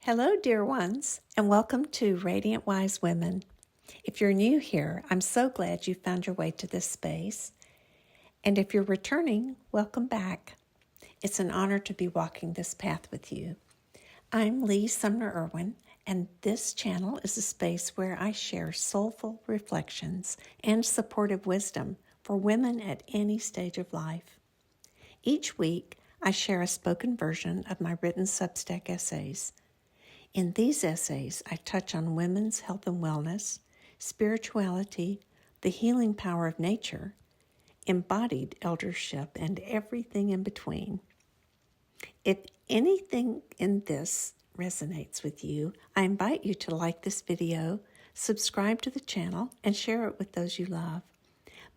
Hello, dear ones, and welcome to Radiant Wise Women. If you're new here, I'm so glad you found your way to this space. And if you're returning, welcome back. It's an honor to be walking this path with you. I'm Sumner Irwin, and this channel is a space where I share soulful reflections and supportive wisdom for women at any stage of life. Each week, I share a spoken version of my written Substack essays. In these essays, I touch on women's health and wellness, spirituality, the healing power of nature, embodied eldership, and everything in between. If anything in this resonates with you, I invite you to like this video, subscribe to the channel, and share it with those you love.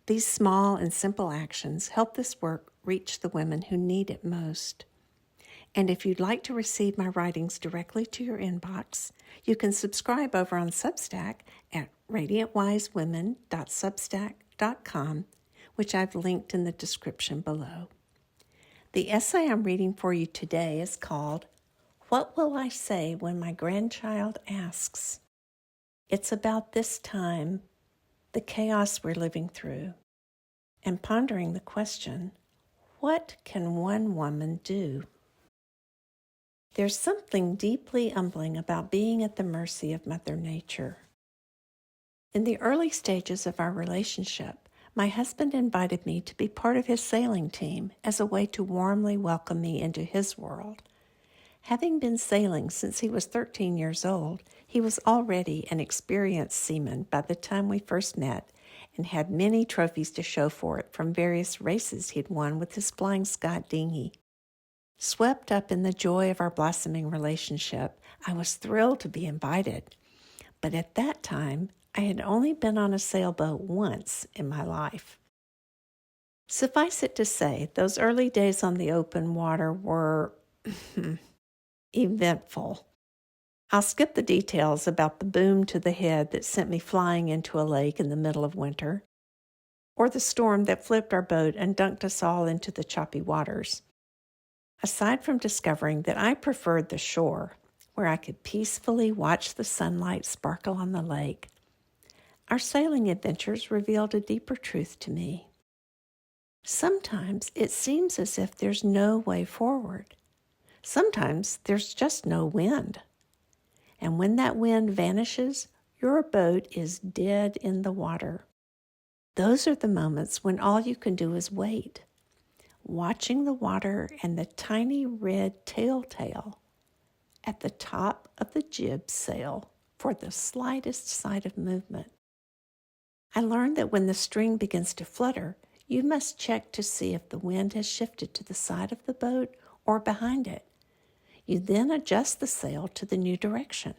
These small and simple actions help this work reach the women who need it most. And if you'd like to receive my writings directly to your inbox, you can subscribe over on Substack at radiantwisewomen.substack.com, which I've linked in the description below. The essay I'm reading for you today is called, "What Will I Say When My Grandchild Asks?" It's about this time, the chaos we're living through, and pondering the question, what can one woman do? There's something deeply humbling about being at the mercy of Mother Nature. In the early stages of our relationship, my husband invited me to be part of his sailing team as a way to warmly welcome me into his world. Having been sailing since he was 13 years old, he was already an experienced seaman by the time we first met and had many trophies to show for it from various races he'd won with his Flying Scot dinghy. Swept up in the joy of our blossoming relationship, I was thrilled to be invited. But at that time, I had only been on a sailboat once in my life. Suffice it to say, those early days on the open water were eventful. I'll skip the details about the boom to the head that sent me flying into a lake in the middle of winter, or the storm that flipped our boat and dunked us all into the choppy waters. Aside from discovering that I preferred the shore, where I could peacefully watch the sunlight sparkle on the lake, our sailing adventures revealed a deeper truth to me. Sometimes it seems as if there's no way forward. Sometimes there's just no wind. And when that wind vanishes, your boat is dead in the water. Those are the moments when all you can do is wait, watching the water and the tiny red telltale at the top of the jib sail for the slightest sign of movement. I learned that when the string begins to flutter, you must check to see if the wind has shifted to the side of the boat or behind it. You then adjust the sail to the new direction.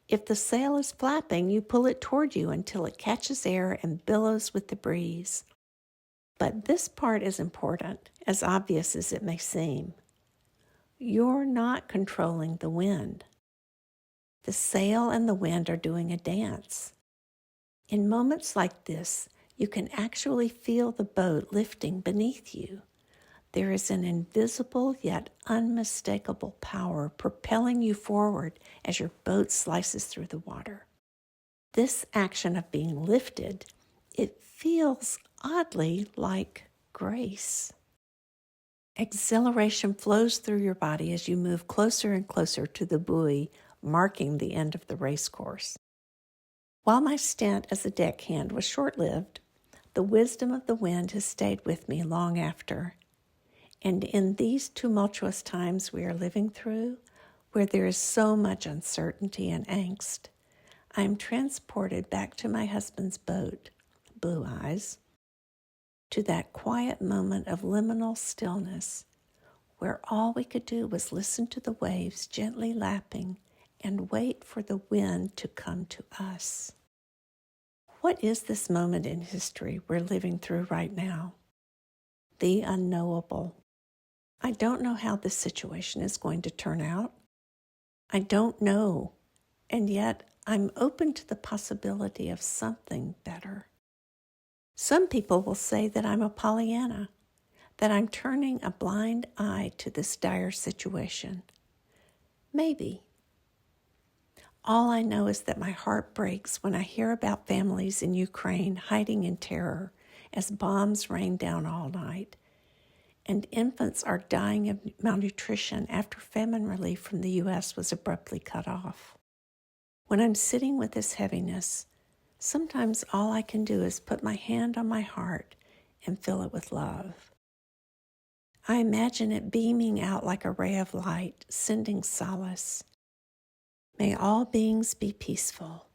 If the sail is flapping, you pull it toward you until it catches air and billows with the breeze. But this part is important, as obvious as it may seem. You're not controlling the wind. The sail and the wind are doing a dance. In moments like this, you can actually feel the boat lifting beneath you. There is an invisible yet unmistakable power propelling you forward as your boat slices through the water. This action of being lifted, it feels oddly like grace. Exhilaration flows through your body as you move closer and closer to the buoy, marking the end of the race course. While my stint as a deckhand was short-lived, the wisdom of the wind has stayed with me long after. And in these tumultuous times we are living through, where there is so much uncertainty and angst, I am transported back to my husband's boat, Blue Eyes, to that quiet moment of liminal stillness, where all we could do was listen to the waves gently lapping and wait for the wind to come to us. What is this moment in history we're living through right now? The unknowable. I don't know how this situation is going to turn out. I don't know, and yet I'm open to the possibility of something better. Some people will say that I'm a Pollyanna, that I'm turning a blind eye to this dire situation. Maybe, All I know is that my heart breaks when I hear about families in Ukraine hiding in terror as bombs rain down all night, and infants are dying of malnutrition after famine relief from the U.S. was abruptly cut off. When I'm sitting with this heaviness, sometimes all I can do is put my hand on my heart and fill it with love. I imagine it beaming out like a ray of light, sending solace. May all beings be peaceful.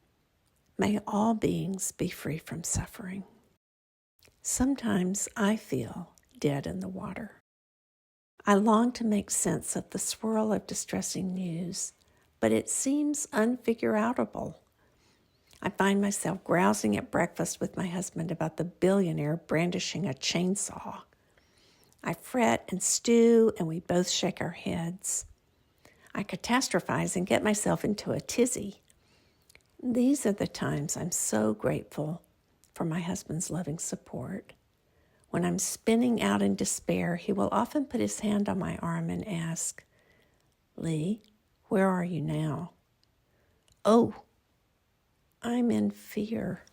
May all beings be free from suffering. Sometimes I feel dead in the water. I long to make sense of the swirl of distressing news, but it seems unfigureoutable. I find myself grousing at breakfast with my husband about the billionaire brandishing a chainsaw. I fret and stew, and we both shake our heads. I catastrophize and get myself into a tizzy. These are the times I'm so grateful for my husband's loving support. When I'm spinning out in despair, he will often put his hand on my arm and ask, "Lee, where are you now?" "Oh, I'm in fear."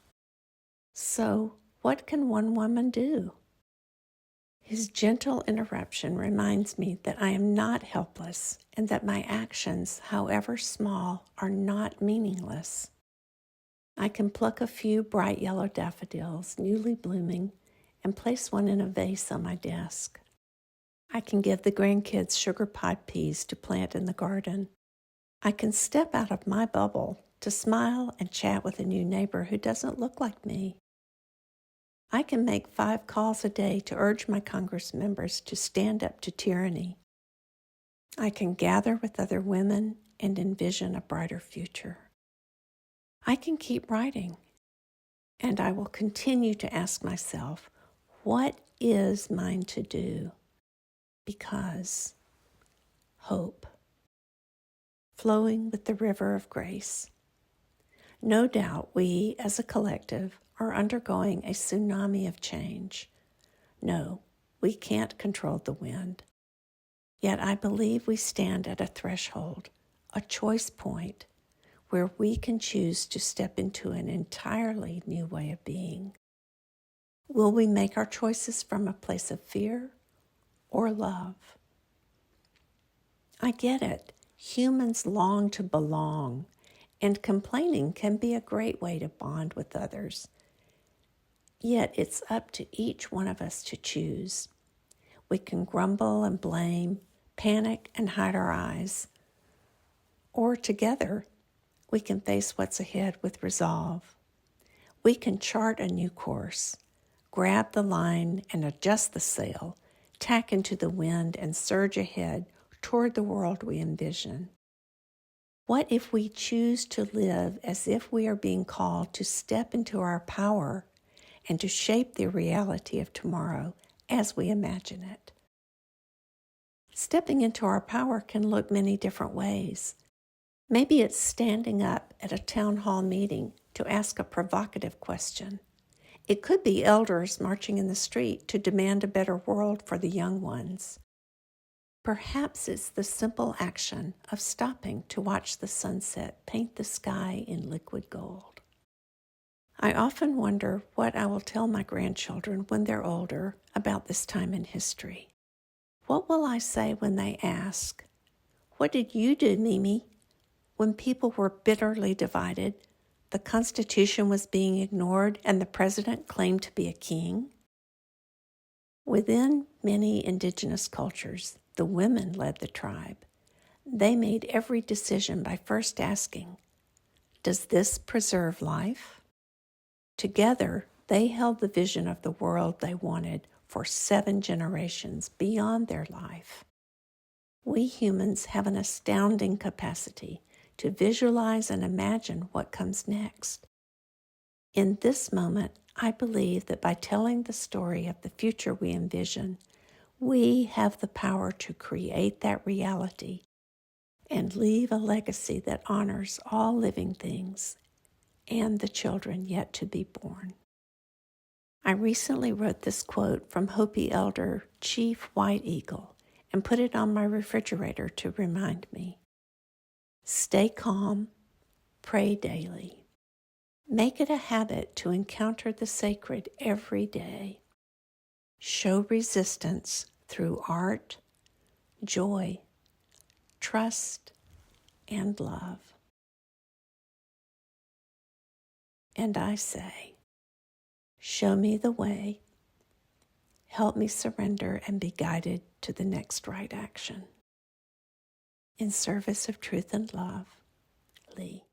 "So, what can one woman do?" His gentle interruption reminds me that I am not helpless and that my actions, however small, are not meaningless. I can pluck a few bright yellow daffodils, newly blooming, and place one in a vase on my desk. I can give the grandkids sugar-pod peas to plant in the garden. I can step out of my bubble to smile and chat with a new neighbor who doesn't look like me. I can make 5 calls a day to urge my Congress members to stand up to tyranny. I can gather with other women and envision a brighter future. I can keep writing, and I will continue to ask myself, what is mine to do? Because hope, flowing with the river of grace. No doubt we, as a collective, are undergoing a tsunami of change. No, we can't control the wind. Yet I believe we stand at a threshold, a choice point, where we can choose to step into an entirely new way of being. Will we make our choices from a place of fear or love? I get it. Humans long to belong, and complaining can be a great way to bond with others. Yet it's up to each one of us to choose. We can grumble and blame, panic and hide our eyes. Or together, we can face what's ahead with resolve. We can chart a new course, grab the line and adjust the sail, tack into the wind and surge ahead toward the world we envision. What if we choose to live as if we are being called to step into our power and to shape the reality of tomorrow as we imagine it? Stepping into our power can look many different ways. Maybe it's standing up at a town hall meeting to ask a provocative question. It could be elders marching in the street to demand a better world for the young ones. Perhaps it's the simple action of stopping to watch the sunset paint the sky in liquid gold. I often wonder what I will tell my grandchildren when they're older about this time in history. What will I say when they ask, "What did you do, Mimi, when people were bitterly divided, the Constitution was being ignored, and the president claimed to be a king?" Within many indigenous cultures, the women led the tribe. They made every decision by first asking, "Does this preserve life?" Together, they held the vision of the world they wanted for 7 generations beyond their life. We humans have an astounding capacity to visualize and imagine what comes next. In this moment, I believe that by telling the story of the future we envision, we have the power to create that reality and leave a legacy that honors all living things and the children yet to be born. I recently wrote this quote from Hopi elder Chief White Eagle and put it on my refrigerator to remind me. Stay calm, Pray daily. Make it a habit to encounter the sacred every day. Show resistance through art, joy, trust, and love. And I say, show me the way. Help me surrender and be guided to the next right action. In service of truth and love, Lee.